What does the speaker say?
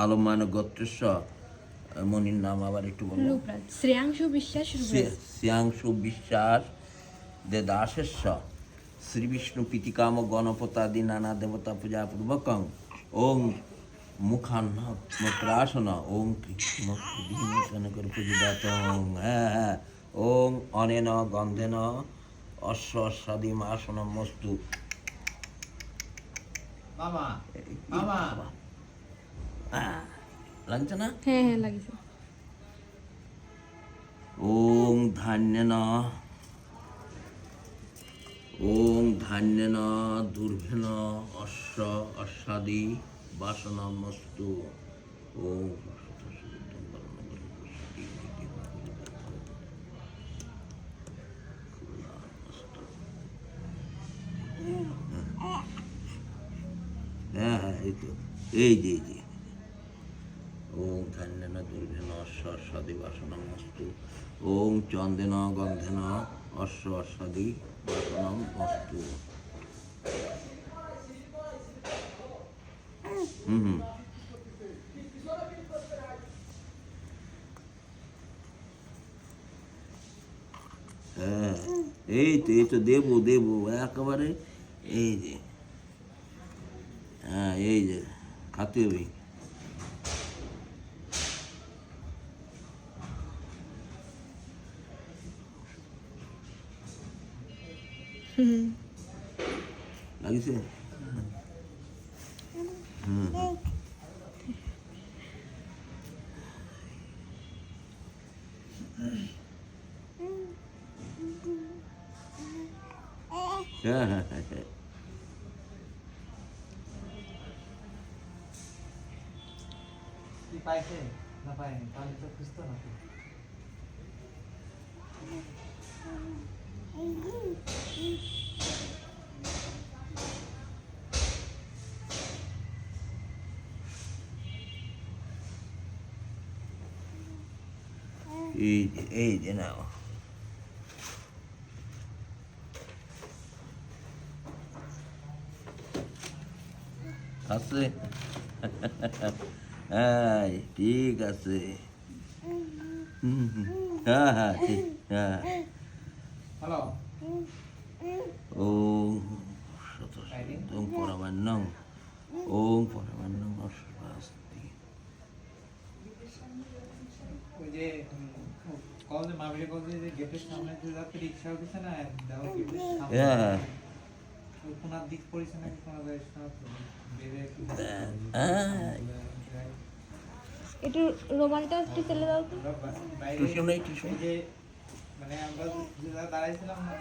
আলমান গোত্রস্য মনির নাম আবার একটু বলো। রূপরাজ শ্রেয়াংশু বিশ্বাস রূপরাজ শ্রেয়াংশু বিশ্বাস দে দাসস্য শ্রী বিষ্ণু প্রীতিকাম গণপতাদি নানা দেবতা পূজা পূর্বকং ওং মুখান্নপ্রাসন ওং কৃষ্ণকর পূজিদাতং হ্যাঁ ওং অনেন গন্ধেন অশ্বাদি মাসনমস্তু। মামা মামা লাগছে না? হ্যাঁ হ্যাঁ লাগিছে ওং ধান্যেন দুর্ভেন অশ্বাদি বাসনমস্তু ওং হ্যাঁ হ্যাঁ এই যে ওং ধান্যেন দুর্ভেন অশ্বাদি বাসনমস্তু ওং চন্দেন গন্ধেন অশ্বাদি বাসনমস্তু। হ্যাঁ এই তো দেবো একেবারে এই যে হ্যাঁ এই যে খাতে হবে। লাগিছে? হ্যাঁ কি পাইছে না পাইনি তাহলে তো খুঁজতো না এই যে নাও আছে। হ্যাঁ ঠিক আছে। হ্যাঁ ঠিক হ্যাঁ। হ্যালো ওং ওং পরমান্নং অস্বাস্তি। ওই যে কলেজে মামির কলেজে যে গেটের সামনে যে রাতে রিক্সা উঠেছে না দেওয়ার গেটের সামনে হ্যাঁ ওই কোনার দিক পড়েছে নাকি কোনা যায় বেরে একটু রোমানটা একটু চলে দাও তো টিউশন নেই টিউশন যে মানে আমরা যে দাঁড়াইছিলাম না